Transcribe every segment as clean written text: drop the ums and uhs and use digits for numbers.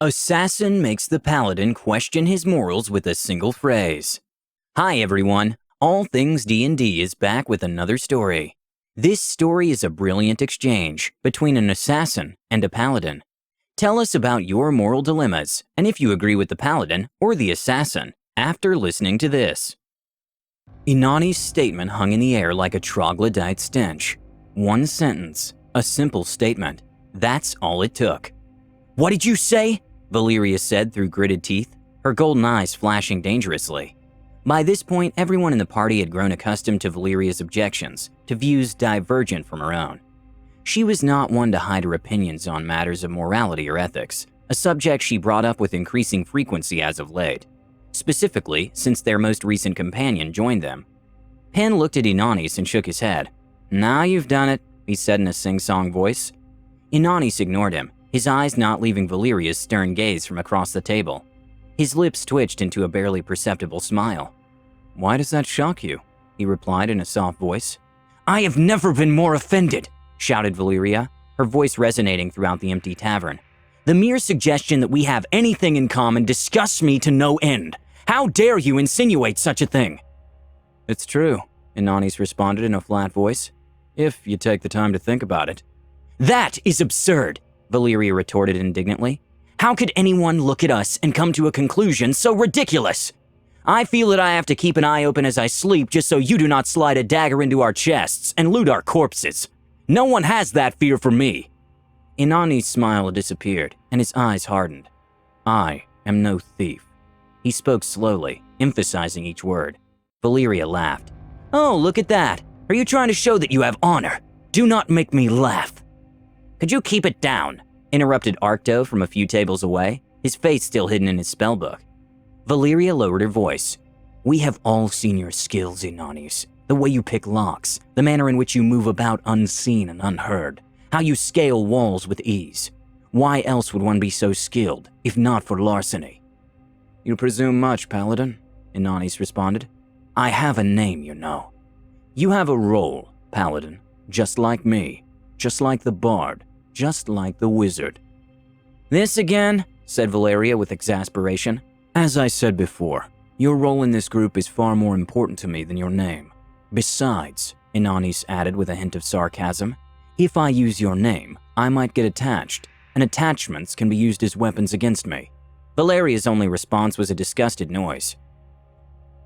Assassin makes the paladin question his morals with a single phrase. Hi everyone, All Things D&D is back with another story. This story is a brilliant exchange between an assassin and a paladin. Tell us about your moral dilemmas and if you agree with the paladin or the assassin after listening to this. Inani's statement hung in the air like a troglodyte stench. One sentence, a simple statement. That's all it took. What did you say? Valeria said through gritted teeth, her golden eyes flashing dangerously. By this point, everyone in the party had grown accustomed to Valeria's objections, to views divergent from her own. She was not one to hide her opinions on matters of morality or ethics, a subject she brought up with increasing frequency as of late, specifically since their most recent companion joined them. Penn looked at Inanis and shook his head. Now you've done it, he said in a sing-song voice. Inanis ignored him, his eyes not leaving Valeria's stern gaze from across the table. His lips twitched into a barely perceptible smile. Why does that shock you? He replied in a soft voice. I have never been more offended, shouted Valeria, her voice resonating throughout the empty tavern. The mere suggestion that we have anything in common disgusts me to no end. How dare you insinuate such a thing? It's true, Inanis responded in a flat voice. If you take the time to think about it. That is absurd, Valeria retorted indignantly. How could anyone look at us and come to a conclusion so ridiculous? I feel that I have to keep an eye open as I sleep just so you do not slide a dagger into our chests and loot our corpses. No one has that fear for me. Inani's smile disappeared and his eyes hardened. I am no thief. He spoke slowly, emphasizing each word. Valeria laughed. Oh, look at that. Are you trying to show that you have honor? Do not make me laugh. Could you keep it down? Interrupted Arcto from a few tables away, his face still hidden in his spellbook. Valeria lowered her voice. We have all seen your skills, Inanis. The way you pick locks, the manner in which you move about unseen and unheard, how you scale walls with ease. Why else would one be so skilled, if not for larceny? You presume much, Paladin, Inanis responded. I have a name, you know. You have a role, Paladin, just like me, just like the Bard, just like the Wizard. This again? Said Valeria with exasperation. As I said before, your role in this group is far more important to me than your name. Besides, Inanis added with a hint of sarcasm, if I use your name, I might get attached, and attachments can be used as weapons against me. Valeria's only response was a disgusted noise.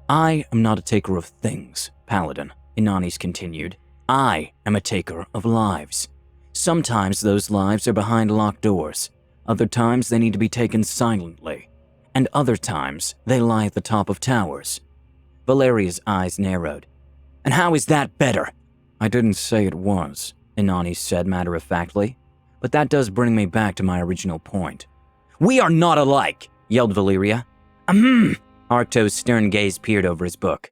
I am not a taker of things, Paladin, Inanis continued. I am a taker of lives. Sometimes those lives are behind locked doors, other times they need to be taken silently, and other times they lie at the top of towers. Valeria's eyes narrowed. And how is that better? I didn't say it was, Inanis said matter-of-factly, but that does bring me back to my original point. We are not alike, yelled Valeria. Arcto's stern gaze peered over his book.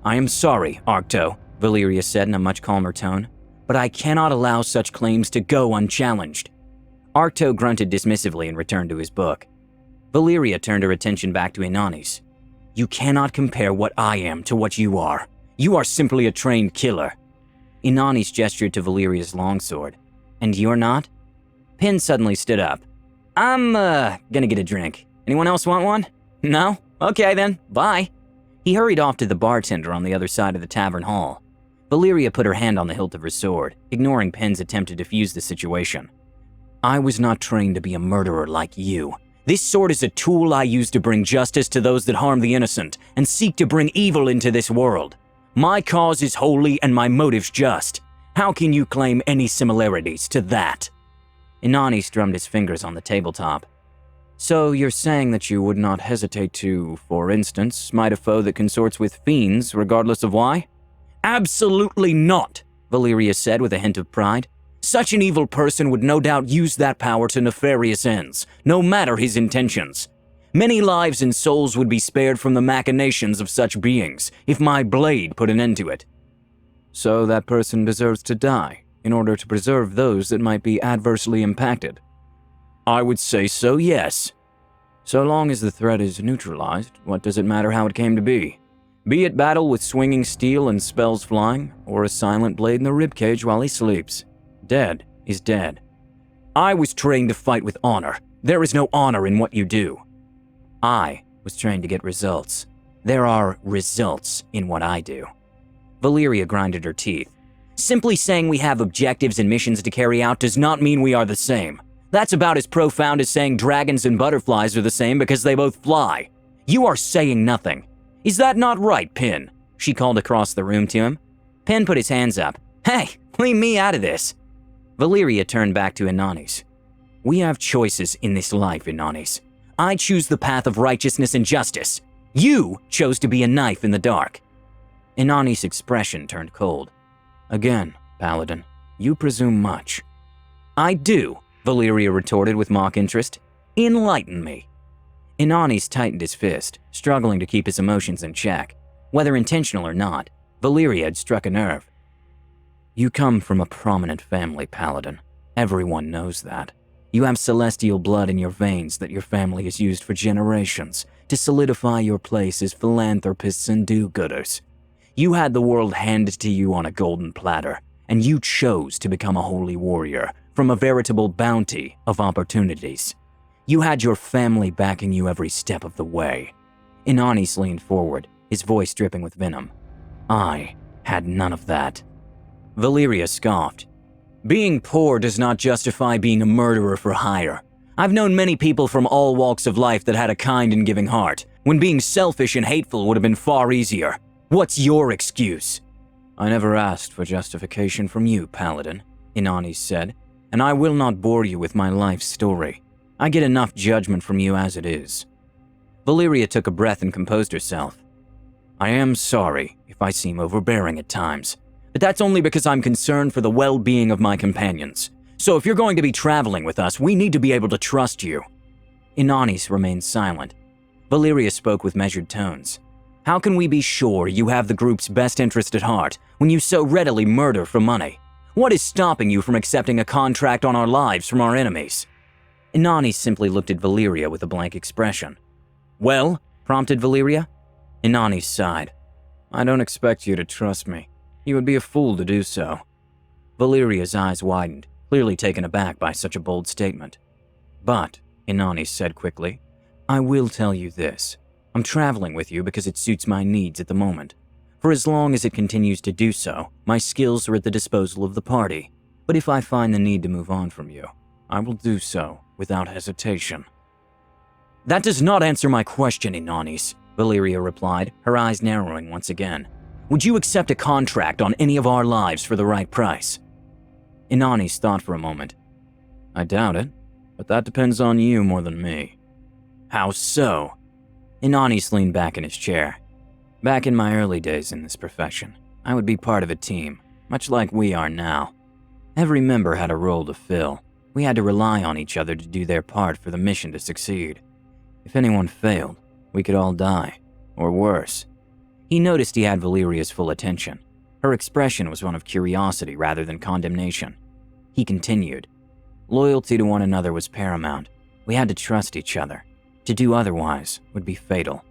I am sorry, Arcto, Valeria said in a much calmer tone, but I cannot allow such claims to go unchallenged. Arcto grunted dismissively and returned to his book. Valeria turned her attention back to Inanis. You cannot compare what I am to what you are. You are simply a trained killer. Inanis gestured to Valeria's longsword. And you're not? Penn suddenly stood up. I'm, gonna get a drink. Anyone else want one? No? Okay then, bye. He hurried off to the bartender on the other side of the tavern hall. Valeria put her hand on the hilt of her sword, ignoring Penn's attempt to defuse the situation. I was not trained to be a murderer like you. This sword is a tool I use to bring justice to those that harm the innocent and seek to bring evil into this world. My cause is holy and my motives just. How can you claim any similarities to that? Inani strummed his fingers on the tabletop. So you're saying that you would not hesitate to, for instance, smite a foe that consorts with fiends regardless of why? Absolutely not, Valeria said with a hint of pride. Such an evil person would no doubt use that power to nefarious ends, no matter his intentions. Many lives and souls would be spared from the machinations of such beings if my blade put an end to it. So that person deserves to die in order to preserve those that might be adversely impacted? I would say so, yes. So long as the threat is neutralized, what does it matter how it came to be? Be it battle with swinging steel and spells flying, or a silent blade in the ribcage while he sleeps. Dead is dead. I was trained to fight with honor, There is no honor in what you do. I was trained to get results. There are results in what I do. Valeria grinded her teeth. Simply saying we have objectives and missions to carry out does not mean we are the same. That's about as profound as saying dragons and butterflies are the same because they both fly. You are saying nothing. Is that not right, Pin? She called across the room to him. Pin put his hands up. Hey, leave me out of this. Valeria turned back to Inanis. We have choices in this life, Inanis. I choose the path of righteousness and justice. You chose to be a knife in the dark. Inanis' expression turned cold. Again, Paladin, you presume much. I do, Valeria retorted with mock interest. Enlighten me. Inanis tightened his fist, struggling to keep his emotions in check. Whether intentional or not, Valeria had struck a nerve. You come from a prominent family, Paladin. Everyone knows that. You have celestial blood in your veins that your family has used for generations to solidify your place as philanthropists and do-gooders. You had the world handed to you on a golden platter, and you chose to become a holy warrior from a veritable bounty of opportunities. You had your family backing you every step of the way. Inanis leaned forward, his voice dripping with venom. I had none of that. Valeria scoffed. Being poor does not justify being a murderer for hire. I've known many people from all walks of life that had a kind and giving heart, when being selfish and hateful would have been far easier. What's your excuse? I never asked for justification from you, Paladin, Inanis said, and I will not bore you with my life story. I get enough judgment from you as it is. Valeria took a breath and composed herself. I am sorry if I seem overbearing at times, but that's only because I'm concerned for the well-being of my companions. So if you're going to be traveling with us, we need to be able to trust you. Inanis remained silent. Valeria spoke with measured tones. How can we be sure you have the group's best interest at heart when you so readily murder for money? What is stopping you from accepting a contract on our lives from our enemies? Inanis simply looked at Valeria with a blank expression. Well, prompted Valeria. Inanis sighed. I don't expect you to trust me. You would be a fool to do so. Valeria's eyes widened, clearly taken aback by such a bold statement. But, Inanis said quickly, I will tell you this. I'm traveling with you because it suits my needs at the moment. For as long as it continues to do so, my skills are at the disposal of the party. But if I find the need to move on from you, I will do so without hesitation. That does not answer my question, Inanis, Valeria replied, her eyes narrowing once again. Would you accept a contract on any of our lives for the right price? Inanis thought for a moment. I doubt it, but that depends on you more than me. How so? Inanis leaned back in his chair. Back in my early days in this profession, I would be part of a team, much like we are now. Every member had a role to fill. We had to rely on each other to do their part for the mission to succeed. If anyone failed, we could all die, or worse. He noticed he had Valeria's full attention. Her expression was one of curiosity rather than condemnation. He continued. Loyalty to one another was paramount. We had to trust each other. To do otherwise would be fatal.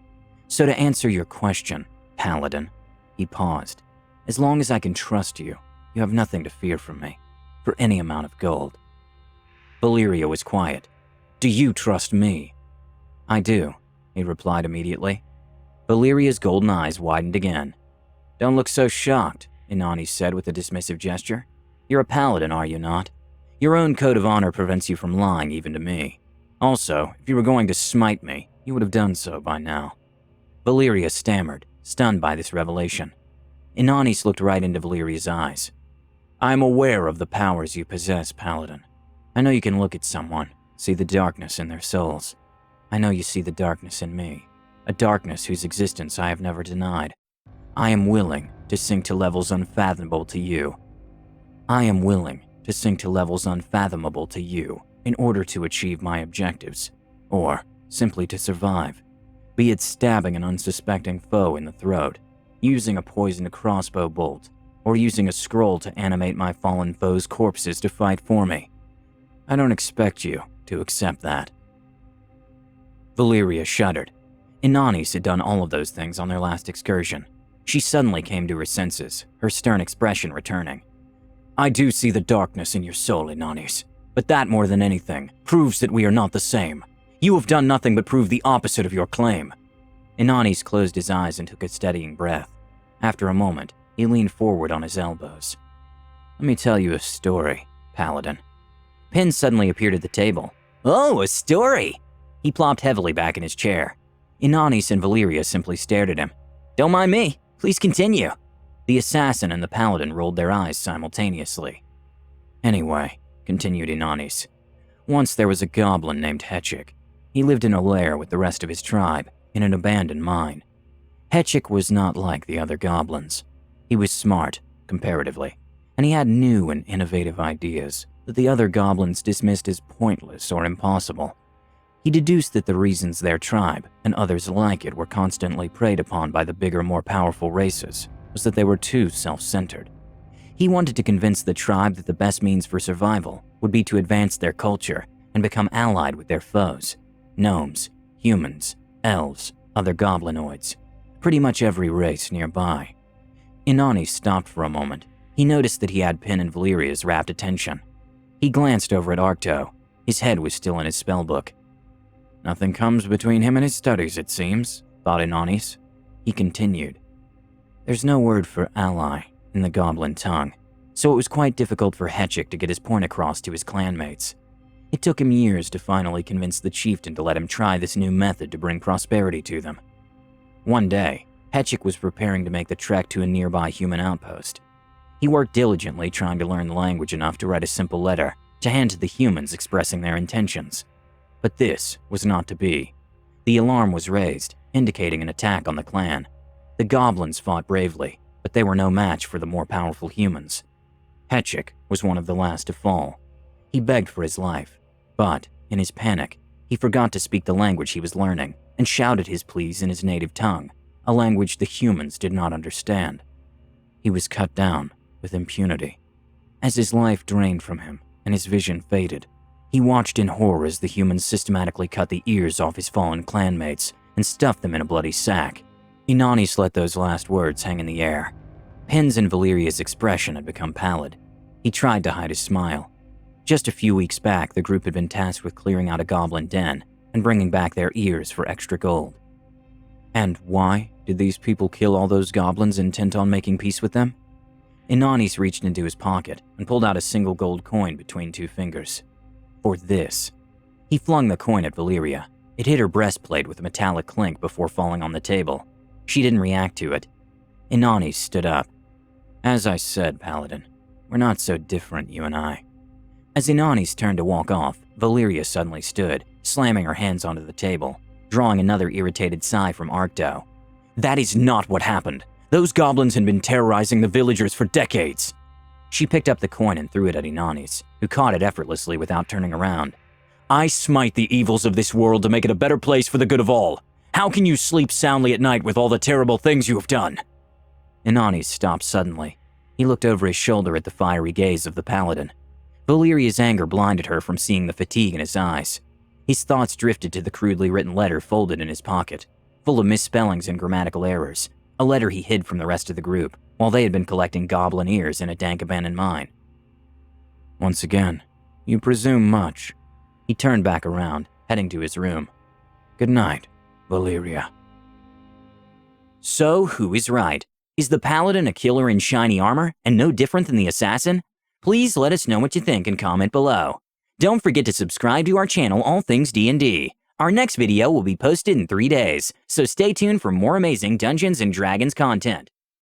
So to answer your question, Paladin, he paused. As long as I can trust you, you have nothing to fear from me, for any amount of gold. Valeria was quiet. Do you trust me? I do, he replied immediately. Valeria's golden eyes widened again. Don't look so shocked, Inanis said with a dismissive gesture. You're a paladin, are you not? Your own code of honor prevents you from lying even to me. Also, if you were going to smite me, you would have done so by now. Valeria stammered, stunned by this revelation. Inanis looked right into Valeria's eyes. I am aware of the powers you possess, Paladin. I know you can look at someone, see the darkness in their souls. I know you see the darkness in me, a darkness whose existence I have never denied. I am willing to sink to levels unfathomable to you. I am willing to sink to levels unfathomable to you in order to achieve my objectives, or simply to survive. Be it stabbing an unsuspecting foe in the throat, using a poisoned crossbow bolt, or using a scroll to animate my fallen foes' corpses to fight for me. I don't expect you to accept that. Valeria shuddered. Inanis had done all of those things on their last excursion. She suddenly came to her senses, her stern expression returning. I do see the darkness in your soul, Inanis. But that, more than anything, proves that we are not the same. You have done nothing but prove the opposite of your claim." Inanis closed his eyes and took a steadying breath. After a moment, he leaned forward on his elbows. "Let me tell you a story, Paladin." Pin suddenly appeared at the table. "Oh, a story!" He plopped heavily back in his chair. Inanis and Valeria simply stared at him. "Don't mind me. Please continue." The assassin and the Paladin rolled their eyes simultaneously. "Anyway," continued Inanis, "once there was a goblin named Hetchik. He lived in a lair with the rest of his tribe, in an abandoned mine. Hetchik was not like the other goblins. He was smart, comparatively, and he had new and innovative ideas that the other goblins dismissed as pointless or impossible. He deduced that the reasons their tribe and others like it were constantly preyed upon by the bigger, more powerful races was that they were too self-centered. He wanted to convince the tribe that the best means for survival would be to advance their culture and become allied with their foes: gnomes, humans, elves, other goblinoids, pretty much every race nearby. Inanis stopped for a moment. He noticed that he had Pin and Valeria's rapt attention. He glanced over at Arcto. His head was still in his spellbook. "Nothing comes between him and his studies, it seems," thought Inanis. He continued. "There's no word for ally in the goblin tongue, so it was quite difficult for Hetchik to get his point across to his clanmates. It took him years to finally convince the chieftain to let him try this new method to bring prosperity to them. One day, Hetchik was preparing to make the trek to a nearby human outpost. He worked diligently trying to learn the language enough to write a simple letter to hand to the humans expressing their intentions. But this was not to be. The alarm was raised, indicating an attack on the clan. The goblins fought bravely, but they were no match for the more powerful humans. Hetchik was one of the last to fall. He begged for his life, but, in his panic, he forgot to speak the language he was learning and shouted his pleas in his native tongue, a language the humans did not understand. He was cut down with impunity. As his life drained from him and his vision faded, he watched in horror as the humans systematically cut the ears off his fallen clanmates and stuffed them in a bloody sack. Inanis let those last words hang in the air. Pin's and Valeria's expression had become pallid. He tried to hide his smile. Just a few weeks back, the group had been tasked with clearing out a goblin den and bringing back their ears for extra gold. And why did these people kill all those goblins intent on making peace with them? Inanis reached into his pocket and pulled out a single gold coin between two fingers. For this. He flung the coin at Valeria. It hit her breastplate with a metallic clink before falling on the table. She didn't react to it. Inanis stood up. "As I said, Paladin, we're not so different, you and I." As Inanis turned to walk off, Valeria suddenly stood, slamming her hands onto the table, drawing another irritated sigh from Arcto. "That is not what happened. Those goblins had been terrorizing the villagers for decades." She picked up the coin and threw it at Inanis, who caught it effortlessly without turning around. "I smite the evils of this world to make it a better place for the good of all. How can you sleep soundly at night with all the terrible things you have done?" Inanis stopped suddenly. He looked over his shoulder at the fiery gaze of the Paladin. Valeria's anger blinded her from seeing the fatigue in his eyes. His thoughts drifted to the crudely written letter folded in his pocket, full of misspellings and grammatical errors, a letter he hid from the rest of the group while they had been collecting goblin ears in a dank abandoned mine. "Once again, you presume much." He turned back around, heading to his room. "Good night, Valeria." So, who is right? Is the Paladin a killer in shiny armor and no different than the assassin? Please let us know what you think and comment below. Don't forget to subscribe to our channel, All Things D&D. Our next video will be posted in 3 days, so stay tuned for more amazing Dungeons & Dragons content.